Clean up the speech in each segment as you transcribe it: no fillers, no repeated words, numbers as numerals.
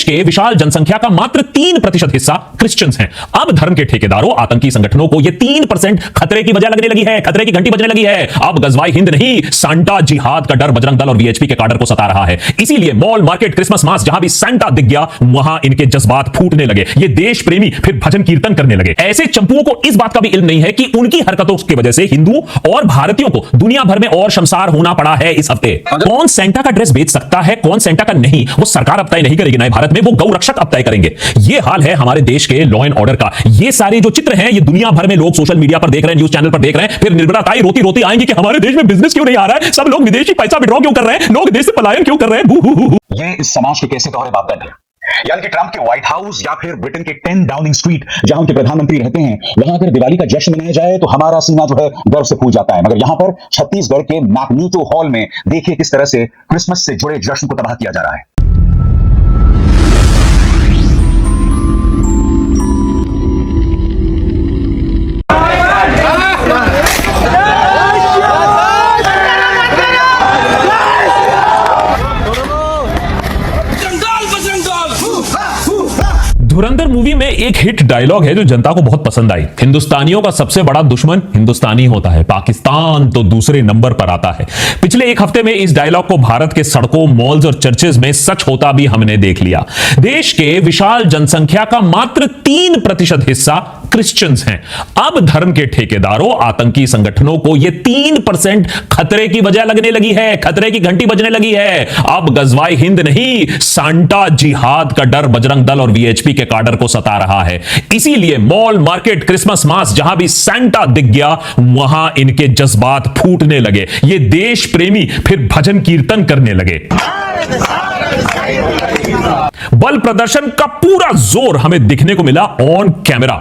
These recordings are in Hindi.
के विशाल जनसंख्या का मात्र 3% हिस्सा क्रिश्चियंस हैं। अब धर्म के ठेकेदारों, आतंकी संगठनों को यह 3% खतरे की वजह लगने लगी है, खतरे की घंटी बजने लगी है। अब गजवाए हिंद नहीं, सांता जिहाद का डर बजरंग दल और वीएचपी के काडर को सता रहा है। इसीलिए मॉल, मार्केट, क्रिसमस, मास, जहां भी सांता दिख गया वहां इनके जज्बात फूटने लगे। ये देश प्रेमी फिर भजन कीर्तन करने लगे। ऐसे चंपुओं को इस बात का भी इल्म नहीं है कि उनकी हरकतों की वजह से हिंदू और भारतीयों को दुनिया भर में और शर्मसार होना पड़ा है इस हफ्ते। कौन सेंटा का ड्रेस बेच सकता है, कौन सेंटा का नहीं, वो सरकार अब तय नहीं करेगी ना भारत में, वो गौ रक्षक अब तय करेंगे। ये हाल है हमारे देश के लॉ एंड ऑर्डर का। ये सारे जो चित्र हैं, ये दुनिया भर में लोग सोशल मीडिया पर देख रहे हैं, न्यूज चैनल पर देख रहे हैं, फिर निर्भरा ताई रोती रोती आएंगी कि हमारे देश में बिजनेस क्यों नहीं आ रहा है, सब लोग विदेशी पैसा विड्रॉ क्यों कर रहे हैं, लोग देश से पलायन क्यों कर रहे हैं। ये इस समाज के कैसे दोहरे मापदंड है, यानी कि ट्रंप के व्हाइट हाउस या फिर ब्रिटेन के 10 डाउनिंग स्ट्रीट जहां उनके प्रधानमंत्री रहते हैं, वहां अगर दिवाली का जश्न मनाया जाए तो हमारा सीना जो है गर्व से फूल जाता है। मगर यहां पर छत्तीसगढ़ के मैग्नीटो हॉल में देखिए किस तरह से क्रिसमस से जुड़े जश्न को तबाह किया जा रहा है। धुरंधर मूवी में एक हिट डायलॉग है जो जनता को बहुत पसंद आई। हिंदुस्तानियों का सबसे बड़ा दुश्मन हिंदुस्तानी होता है, पाकिस्तान तो दूसरे नंबर पर आता है। पिछले एक हफ्ते में इस डायलॉग को भारत के सड़कों, मॉल्स और चर्चेज में सच होता भी हमने देख लिया। देश के विशाल जनसंख्या का मात्र 3% हिस्सा क्रिश्चियंस हैं। अब धर्म के ठेकेदारों, आतंकी संगठनों को यह 3% खतरे की वजह लगने लगी है, खतरे की घंटी बजने लगी है। अब गजवाए हिंद नहीं, सांता जिहाद का डर बजरंग दल और वीएचपी के काडर को सता रहा है। इसीलिए मॉल, मार्केट, क्रिसमस, मास, जहां भी सांता दिख गया वहां इनके जज्बात फूटने लगे। ये देश प्रेमी फिर भजन कीर्तन करने लगे। बल प्रदर्शन का पूरा जोर हमें दिखने को मिला ऑन कैमरा।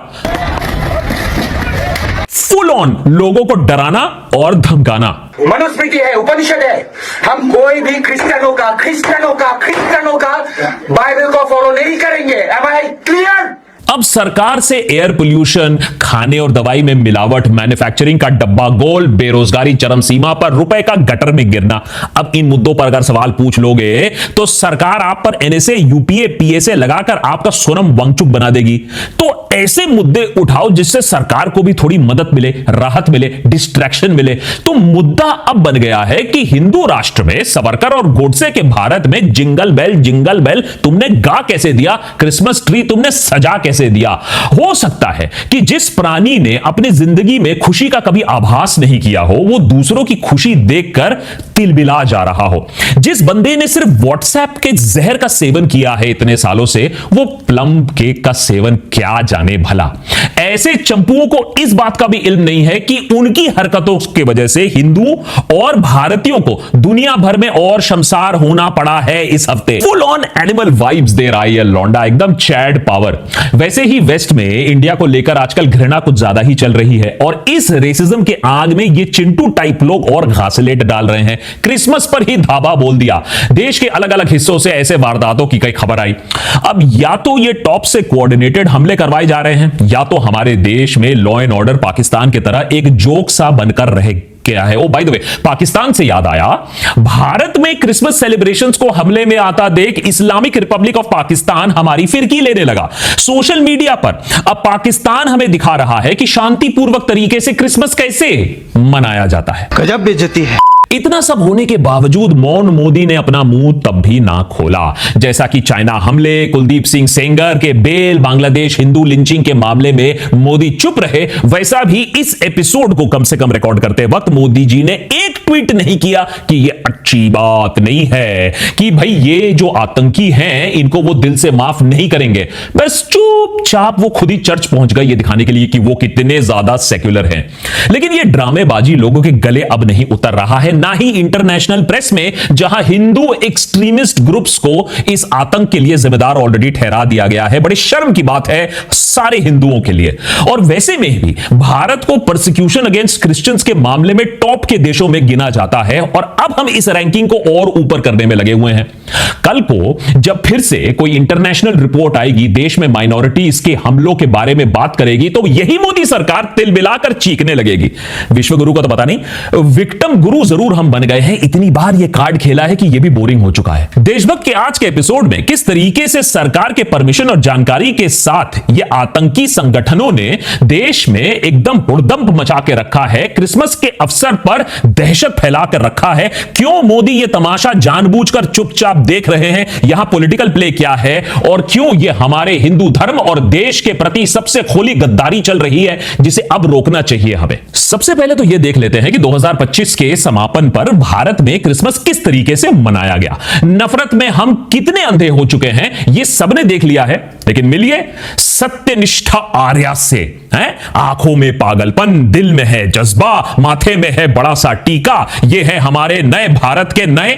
फुल ऑन लोगों को डराना और धमकाना। मनुस्मृति है, उपनिषद है, हम कोई भी क्रिश्चियनों का बाइबल को फॉलो नहीं करेंगे। Am I clear? अब सरकार से एयर पोल्यूशन, खाने और दवाई में मिलावट, मैन्युफैक्चरिंग का डब्बा गोल, बेरोजगारी चरम सीमा पर, रुपए का गटर में गिरना। अब इन मुद्दों पर अगर सवाल पूछ लोगे तो सरकार आप पर एनएसए, यूपीए, पीएसए लगाकर आपका सोनम वांगचुक बना देगी। तो ऐसे मुद्दे उठाओ जिससे सरकार को भी थोड़ी मदद मिले, राहत मिले, डिस्ट्रैक्शन मिले। तो मुद्दा अब बन गया है कि हिंदू राष्ट्र में सावरकर और गोडसे के भारत में जिंगल बेल तुमने गा कैसे दिया, क्रिसमस ट्री तुमने सजा कैसे दिया। हो सकता है कि जिस प्राणी ने अपनी जिंदगी में खुशी का कभी आभास नहीं किया हो, वो दूसरों की खुशी देखकर तिलबिला जा रहा हो। जिस बंदे ने सिर्फ व्हाट्सएप के जहर का सेवन किया है इतने सालों से, वो प्लम केक का सेवन क्या जाने भला। ऐसे चंपुओं को इस बात का भी इल्म नहीं है कि उनकी हरकतों की वजह से हिंदू और भारतीयों को दुनिया भर में और शर्मसार होना पड़ा है इस हफ्ते। फुल ऑन एनिमल वाइब्स दे रहा है ये लौंडा, एकदम चैड पावर। वैसे ही वेस्ट में इंडिया को लेकर आजकल घृणा कुछ ज्यादा ही चल रही है और इस रेसिज्म के आग में ये चिंटू टाइप लोग और घासलेट डाल रहे हैं। क्रिसमस पर ही धाबा बोल दिया। देश के अलग अलग हिस्सों से ऐसे वारदातों की कई खबर आई। अब या तो ये टॉप से कोऑर्डिनेटेड हमले करवाए जा रहे हैं, या तो हमारे देश में लॉ एंड ऑर्डर पाकिस्तान की तरह एक जोक सा बनकर रहे क्या है। ओ बाय द वे, पाकिस्तान से याद आया, भारत में क्रिसमस सेलिब्रेशंस को हमले में आता देख इस्लामिक रिपब्लिक ऑफ पाकिस्तान हमारी फिरकी लेने लगा। सोशल मीडिया पर अब पाकिस्तान हमें दिखा रहा है कि शांतिपूर्वक तरीके से क्रिसमस कैसे मनाया जाता है। गजब बेइज्जती है। इतना सब होने के बावजूद मौन मोदी ने अपना मुंह तब भी ना खोला। जैसा कि चाइना हमले, कुलदीप सिंह सेंगर के बेल, बांग्लादेश हिंदू लिंचिंग के मामले में मोदी चुप रहे, वैसा भी इस एपिसोड को कम से कम रिकॉर्ड करते वक्त मोदी जी ने एक ट्वीट नहीं किया कि यह अच्छी बात नहीं है, कि भाई ये जो आतंकी हैं इनको वो दिल से माफ नहीं करेंगे। बस चुपचाप वो खुद ही चर्च पहुंच गए ये दिखाने के लिए कि वो कितने ज्यादा सेक्युलर हैं। लेकिन ये ड्रामेबाजी लोगों के गले अब नहीं उतर रहा है, ना ही इंटरनेशनल प्रेस में, जहां हिंदू एक्सट्रीमिस्ट ग्रुप्स को इस आतंक के लिए जिम्मेदार ऑलरेडी ठहरा दिया गया है। बड़ी शर्म की बात है सारे हिंदुओं के लिए। और वैसे में भी भारत को परसिक्यूशन अगेंस्ट क्रिश्चियंस के मामले में टॉप के देशों में गिना जाता है और अब हम इस रैंकिंग को और ऊपर करने में लगे हुए हैं। कल को जब फिर से कोई इंटरनेशनल रिपोर्ट आएगी, देश में माइनॉरिटीज के हमलों के बारे में बात करेगी, तो यही मोदी सरकार तिल मिलाकर चीखने लगेगी। विश्व गुरु को तो पता नहीं, विक्टिम गुरु जरूर हम बन गए हैं। इतनी बार यह कार्ड खेला है कि यह भी बोरिंग हो चुका है। देशभक्त के आज के एपिसोड में किस तरीके से सरकार के परमिशन और जानकारी के साथ यह आतंकी संगठनों ने देश में एकदम हुड़दंग मचा के रखा है, क्रिसमस के अवसर पर दहशत फैला कर रखा है। क्यों मोदी यह तमाशा जानबूझकर चुपचाप देख रहे हैं, यहां पॉलिटिकल प्ले क्या है, और क्यों यह हमारे हिंदू धर्म और देश के प्रति सबसे खुली गद्दारी चल रही है, जिसे अब रोकना चाहिए हमें। सबसे पहले तो यह देख लेते हैं कि 2025 के समापन पर भारत में क्रिसमस किस तरीके से मनाया गया। नफरत में हम कितने अंधे हो चुके हैं यह सबने देख लिया है, लेकिन मिलिए सत्यनिष्ठा आर्या से। आंखों में पागलपन, दिल में है जज्बा, माथे में है बड़ा सा टीका। यह है हमारे नए भारत के नए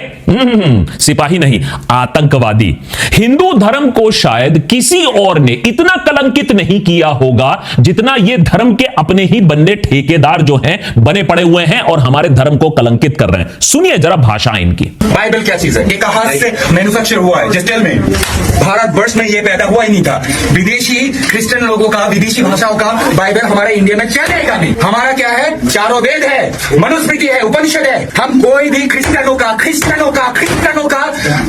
सिपाही नहीं, आतंकवादी। हिंदू धर्म को शायद किसी और ने इतना कलंकित नहीं किया होगा जितना यह धर्म के अपने ही बनने ठेकेदार जो हैं बने पड़े हुए हैं और हमारे धर्म को कलंकित कर रहे हैं। सुनिए जरा भाषा इनकी। बाइबल क्या चीज है? ये कहां से मैन्युफैक्चर हुआ है? Just tell me. भारतवर्ष में ये पैदा हुआ ही नहीं था। विदेशी क्रिश्चियन लोगों का, विदेशी भाषाओं का बाइबल हमारे इंडिया में चलेगा नहीं। हमारा क्या है? चारों वेद है, मनुस्मृति है, उपनिषद है। हम कोई भी क्रिश्चियनों का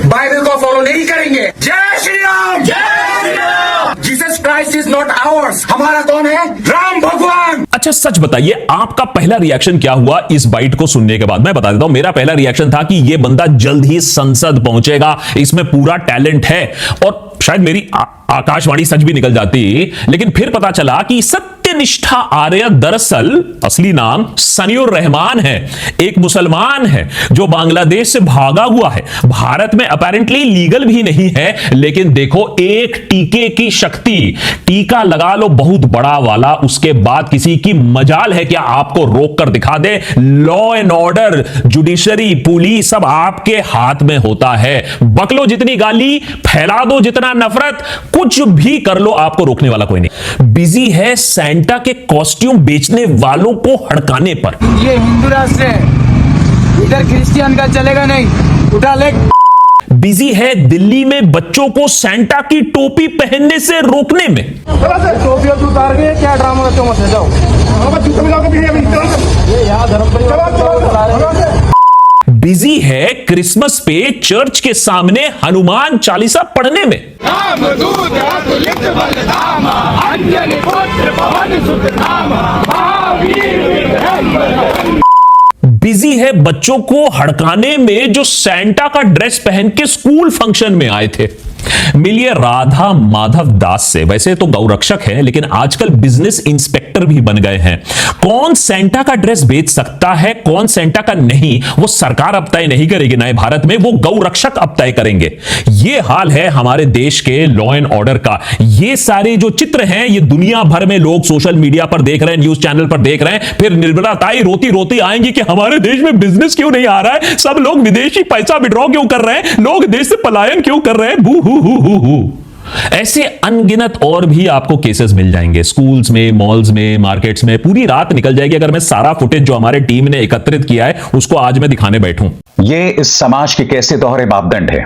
बाइबल को फॉलो नहीं करेंगे। जय श्री राम, जय Shri Ram. Jesus Christ is not hours. हमारा कौन है? राम भगवान। अच्छा सच बताइए, आपका पहला रिएक्शन क्या हुआ इस बाइट को सुनने के बाद? मैं बता देता हूं, मेरा पहला रिएक्शन था कि यह बंदा जल्द ही संसद पहुंचेगा, इसमें पूरा टैलेंट है, और शायद मेरी आकाशवाणी सच भी निकल जाती। लेकिन फिर पता चला कि सत्यनिष्ठा आर्य दरअसल असली नाम सनीउर रहमान है, एक मुसलमान है जो बांग्लादेश से भागा हुआ है। भारत में अपैरेंटली लीगल भी नहीं है, लेकिन देखो एक टीके की शक्ति। टीका लगा लो बहुत बड़ा वाला, उसके बाद किसी की मजाल है क्या आपको रोक कर दिखा दे? Law and order, judiciary, police सब आपके हाथ में होता है। बकलो जितनी गाली, फैला दो जितना नफरत, कुछ भी कर लो, आपको रोकने वाला कोई नहीं। बिजी है सैंटा के कॉस्ट्यूम बेचने वालों को हड़काने पर। ये हिंदू राष्ट्र है, इधर क्रिश्चियन का चलेगा नहीं। उठा ले। बिजी है दिल्ली में बच्चों को सैंटा की टोपी पहनने से रोकने में। टोपी उतार के क्या ड्रामा करते हो? मत जाओ, ये यहाँ धर्म परिवार। बिजी है क्रिसमस पे चर्च के सामने हनुमान चालीसा पढ़ने में। बिजी है बच्चों को हड़काने में जो सैंटा का ड्रेस पहन के स्कूल फंक्शन में आए थे। मिलिए राधा माधव दास से। वैसे तो गौरक्षक हैं, लेकिन आजकल बिजनेस इंस्पेक्टर भी बन गए हैं। कौन सैंटा का ड्रेस बेच सकता है, कौन सैंटा का नहीं, वो सरकार अब तय नहीं करेगी नए भारत में, वो गौरक्षक अब तय करेंगे। ये हाल है हमारे देश के लॉ एंड ऑर्डर का। ये सारे जो चित्र हैं, ये दुनिया भर में लोग सोशल मीडिया पर देख रहे हैं, न्यूज चैनल पर देख रहे हैं। फिर निर्मला ताई रोती रोती आएंगी कि हमारे देश में बिजनेस क्यों नहीं आ रहा है, सब लोग विदेशी पैसा विड्रॉ क्यों कर रहे हैं, लोग देश से पलायन क्यों कर रहे हैं। बू ऐसे अनगिनत और भी आपको केसेस मिल जाएंगे, स्कूल्स में, मॉल्स में, मार्केट्स में। पूरी रात निकल जाएगी अगर मैं सारा फुटेज जो हमारे टीम ने एकत्रित किया है उसको आज मैं दिखाने बैठूं। ये इस समाज के कैसे दोहरे मापदंड है,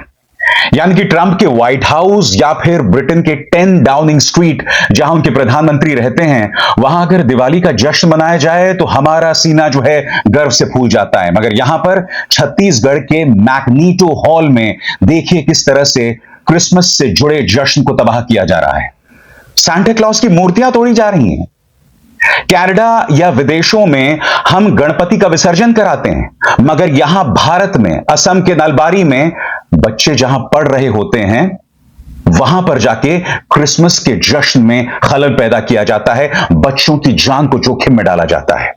यानी कि ट्रंप के व्हाइट हाउस या फिर ब्रिटेन के 10 डाउनिंग स्ट्रीट जहां उनके प्रधानमंत्री रहते हैं, वहां अगर दिवाली का जश्न मनाया जाए तो हमारा सीना जो है गर्व से फूल जाता है। मगर यहां पर छत्तीसगढ़ के मैग्नीटो हॉल में देखिए किस तरह से क्रिसमस से जुड़े जश्न को तबाह किया जा रहा है। सांता क्लॉज की मूर्तियां तोड़ी जा रही हैं। कनाडा या विदेशों में हम गणपति का विसर्जन कराते हैं, मगर यहां भारत में असम के नलबारी में बच्चे जहां पढ़ रहे होते हैं वहां पर जाके क्रिसमस के जश्न में खलल पैदा किया जाता है, बच्चों की जान को जोखिम में डाला जाता है।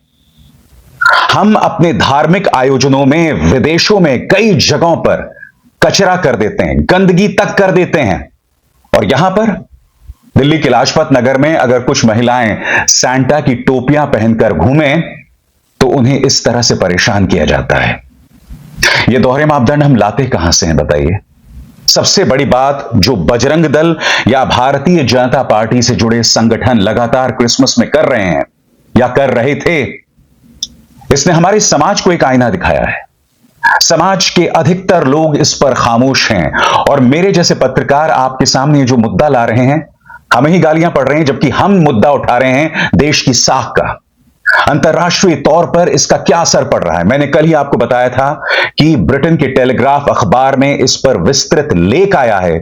हम अपने धार्मिक आयोजनों में विदेशों में कई जगहों पर कचरा कर देते हैं, गंदगी तक कर देते हैं, और यहां पर दिल्ली के लाजपत नगर में अगर कुछ महिलाएं सांता की टोपियां पहनकर घूमें तो उन्हें इस तरह से परेशान किया जाता है। ये दोहरे मापदंड हम लाते कहां से हैं बताइए? सबसे बड़ी बात जो बजरंग दल या भारतीय जनता पार्टी से जुड़े संगठन लगातार क्रिसमस में कर रहे हैं या कर रहे थे, इसने हमारे समाज को एक आईना दिखाया है। समाज के अधिकतर लोग इस पर खामोश हैं और मेरे जैसे पत्रकार आपके सामने जो मुद्दा ला रहे हैं, हमें ही गालियां पड़ रहे हैं, जबकि हम मुद्दा उठा रहे हैं देश की साख का। अंतर्राष्ट्रीय तौर पर इसका क्या असर पड़ रहा है? मैंने कल ही आपको बताया था कि ब्रिटेन के टेलीग्राफ अखबार में इस पर विस्तृत लेख आया है,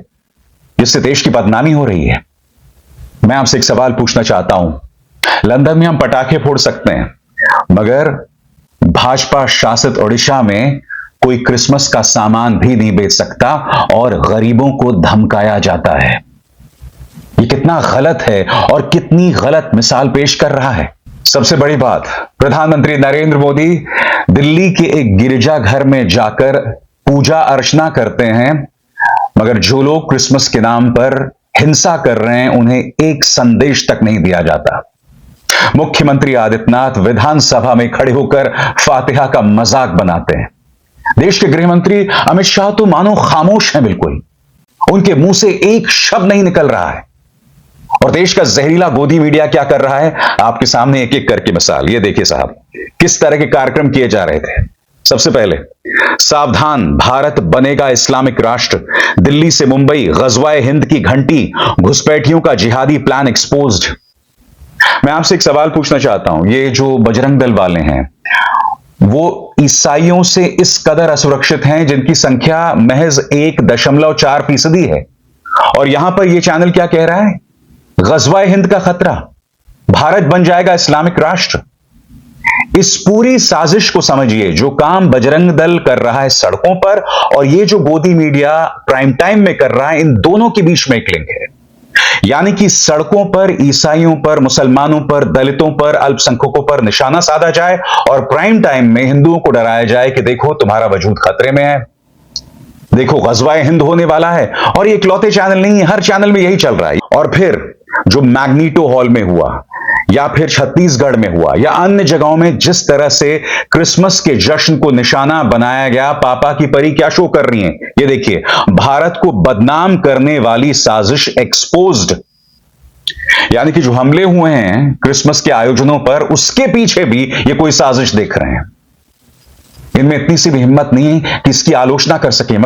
जिससे देश की बदनामी हो रही है। मैं आपसे एक सवाल पूछना चाहता हूं। लंदन में हम पटाखे फोड़ सकते हैं, मगर भाजपा शासित ओडिशा में कोई क्रिसमस का सामान भी नहीं बेच सकता और गरीबों को धमकाया जाता है। ये कितना गलत है और कितनी गलत मिसाल पेश कर रहा है। सबसे बड़ी बात, प्रधानमंत्री नरेंद्र मोदी दिल्ली के एक गिरजाघर में जाकर पूजा अर्चना करते हैं, मगर जो लोग क्रिसमस के नाम पर हिंसा कर रहे हैं उन्हें एक संदेश तक नहीं दिया जाता। मुख्यमंत्री आदित्यनाथ विधानसभा में खड़े होकर फातिहा का मजाक बनाते हैं। देश के गृह मंत्री अमित शाह तो मानो खामोश हैं, बिल्कुल उनके मुंह से एक शब्द नहीं निकल रहा है। और देश का जहरीला गोदी मीडिया क्या कर रहा है, आपके सामने एक एक करके मिसाल। ये देखिए साहब, किस तरह के कार्यक्रम किए जा रहे थे। सबसे पहले, सावधान भारत बनेगा इस्लामिक राष्ट्र, दिल्ली से मुंबई गजवाए हिंद की घंटी, घुसपैठियों का जिहादी प्लान एक्सपोज्ड। मैं आपसे एक सवाल पूछना चाहता हूं, ये जो बजरंग दल वाले हैं वो ईसाइयों से इस कदर असुरक्षित हैं जिनकी संख्या महज 1.4% है, और यहां पर यह चैनल क्या कह रहा है, गजवाए हिंद का खतरा, भारत बन जाएगा इस्लामिक राष्ट्र। इस पूरी साजिश को समझिए, जो काम बजरंग दल कर रहा है सड़कों पर और ये जो गोदी मीडिया प्राइम टाइम में कर रहा है, इन दोनों के बीच में एक लिंक है। यानी कि सड़कों पर ईसाइयों पर, मुसलमानों पर, दलितों पर, अल्पसंख्यकों पर निशाना साधा जाए और प्राइम टाइम में हिंदुओं को डराया जाए कि देखो तुम्हारा वजूद खतरे में है, देखो गजवाए हिंद होने वाला है। और ये इकलौते चैनल नहीं है, हर चैनल में यही चल रहा है। और फिर जो मैग्नीटो हॉल में हुआ या फिर छत्तीसगढ़ में हुआ या अन्य जगहों में जिस तरह से क्रिसमस के जश्न को निशाना बनाया गया, पापा की परी क्या शो कर रही हैं, ये देखिए, भारत को बदनाम करने वाली साजिश एक्सपोज्ड। यानी कि जो हमले हुए हैं क्रिसमस के आयोजनों पर, उसके पीछे भी ये कोई साजिश देख रहे हैं। इनमें इतनी सी भी हिम्मत नहीं है कि इसकी आलोचना कर सके,